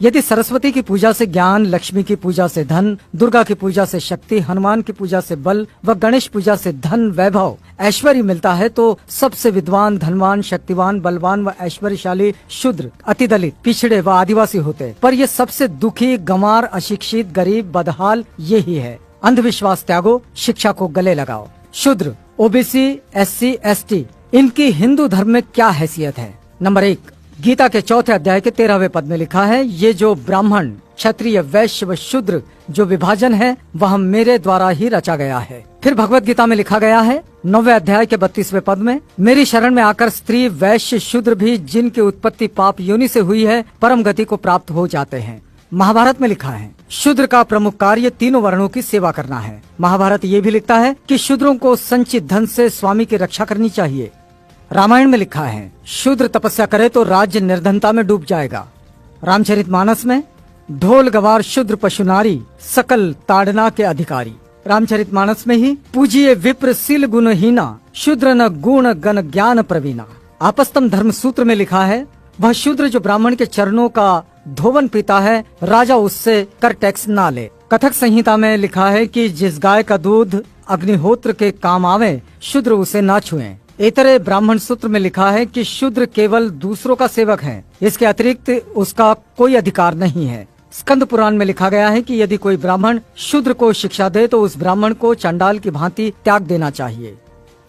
यदि सरस्वती की पूजा से ज्ञान, लक्ष्मी की पूजा से धन, दुर्गा की पूजा से शक्ति, हनुमान की पूजा से बल व गणेश पूजा से धन, वैभव, ऐश्वर्य मिलता है तो सबसे विद्वान, धनवान, शक्तिवान, बलवान व ऐश्वर्यशाली शूद्र, अति दलित, पिछड़े व आदिवासी होते। पर ये सबसे दुखी, गंवार, अशिक्षित, गरीब, बदहाल यही है। अंधविश्वास त्यागो, शिक्षा को गले लगाओ। शूद्र, ओबीसी, एससी, एसटी, इनकी हिंदू धर्म में क्या हैसियत है? नंबर 1, गीता के 4थे अध्याय के 13वें पद में लिखा है, ये जो ब्राह्मण, क्षत्रिय, वैश्य व शूद्र जो विभाजन है वह मेरे द्वारा ही रचा गया है। फिर भगवत गीता में लिखा गया है 9वें अध्याय के 32वें पद में, मेरी शरण में आकर स्त्री, वैश्य, शूद्र भी जिनकी उत्पत्ति पाप योनि से हुई है परम गति को प्राप्त हो जाते हैं। महाभारत में लिखा है शूद्र का प्रमुख कार्य तीनों वर्णों की सेवा करना है। महाभारत ये भी लिखता है कि शूद्रों को संचित धन से स्वामी की रक्षा करनी चाहिए। रामायण में लिखा है शूद्र तपस्या करे तो राज्य निर्धनता में डूब जाएगा। रामचरितमानस में ढोल गवार शूद्र पशु नारी सकल ताड़ना के अधिकारी। रामचरितमानस में ही पूजिए विप्र सील गुणहीना शूद्र न गुण गण ज्ञान प्रवीणा। आपस्तम धर्म सूत्र में लिखा है वह शूद्र जो ब्राह्मण के चरणों का धोवन पीता है राजा उससे कर टैक्स ना ले। कथक संहिता में लिखा है कि जिस गाय का दूध अग्निहोत्र के काम आवे शूद्र उसे ना छुए। इतरे ब्राह्मण सूत्र में लिखा है कि शूद्र केवल दूसरों का सेवक है, इसके अतिरिक्त उसका कोई अधिकार नहीं है। स्कंद पुराण में लिखा गया है कि यदि कोई ब्राह्मण शूद्र को शिक्षा दे तो उस ब्राह्मण को चंडाल की भांति त्याग देना चाहिए।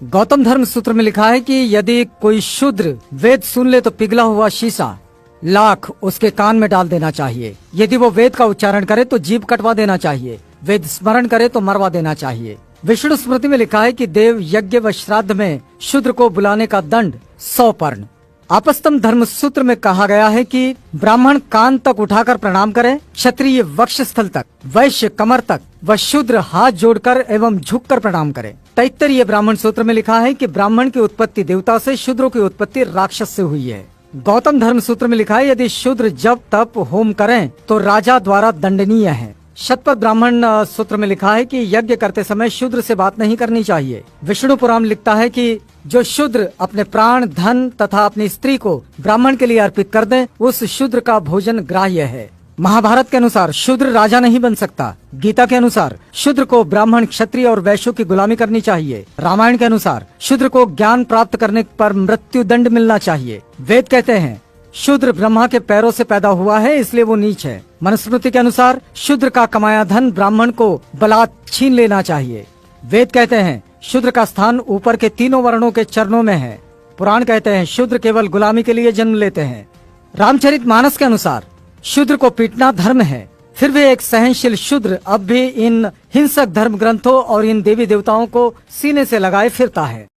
गौतम धर्म सूत्र में लिखा है कि यदि कोई शूद्र वेद सुन ले तो पिघला हुआ शीशा लाख उसके कान में डाल देना चाहिए। यदि वो वेद का उच्चारण करे तो जीभ कटवा देना चाहिए। वेद स्मरण करे तो मरवा देना चाहिए। विष्णु स्मृति में लिखा है कि देव यज्ञ व श्राद्ध में शूद्र को बुलाने का दंड 100 पर्ण। आपस्तम धर्म सूत्र में कहा गया है कि ब्राह्मण कान तक उठाकर प्रणाम करे, क्षत्रिय वक्षस्थल तक, वैश्य कमर तक व शूद्र हाथ जोड़कर एवं झुककर प्रणाम करे। तैत्तरीय ब्राह्मण सूत्र में लिखा है कि ब्राह्मण की उत्पत्ति देवता से, शूद्रों की उत्पत्ति राक्षस से हुई है। गौतम धर्म सूत्र में लिखा है यदि शूद्र जप तप होम करें तो राजा द्वारा दंडनीय है। शतपथ ब्राह्मण सूत्र में लिखा है कि यज्ञ करते समय शूद्र से बात नहीं करनी चाहिए। विष्णु पुराण लिखता है कि जो शूद्र अपने प्राण, धन तथा अपनी स्त्री को ब्राह्मण के लिए अर्पित कर दे उस शूद्र का भोजन ग्राह्य है। महाभारत के अनुसार शूद्र राजा नहीं बन सकता। गीता के अनुसार शूद्र को ब्राह्मण, क्षत्रिय और वैश्यों की गुलामी करनी चाहिए। रामायण के अनुसार शूद्र को ज्ञान प्राप्त करने पर मृत्यु दंड मिलना चाहिए। वेद कहते हैं शूद्र ब्रह्मा के पैरों से पैदा हुआ है इसलिए वो नीच है। मनुस्मृति के अनुसार शूद्र का कमाया धन ब्राह्मण को बलात् छीन लेना चाहिए। वेद कहते हैं शूद्र का स्थान ऊपर के तीनों वर्णों के चरणों में है। पुराण कहते हैं शूद्र केवल गुलामी के लिए जन्म लेते हैं। रामचरितमानस के अनुसार शूद्र को पीटना धर्म है। फिर भी एक सहनशील शूद्र अब भी इन हिंसक धर्म ग्रंथों और इन देवी देवताओं को सीने से लगाए फिरता है।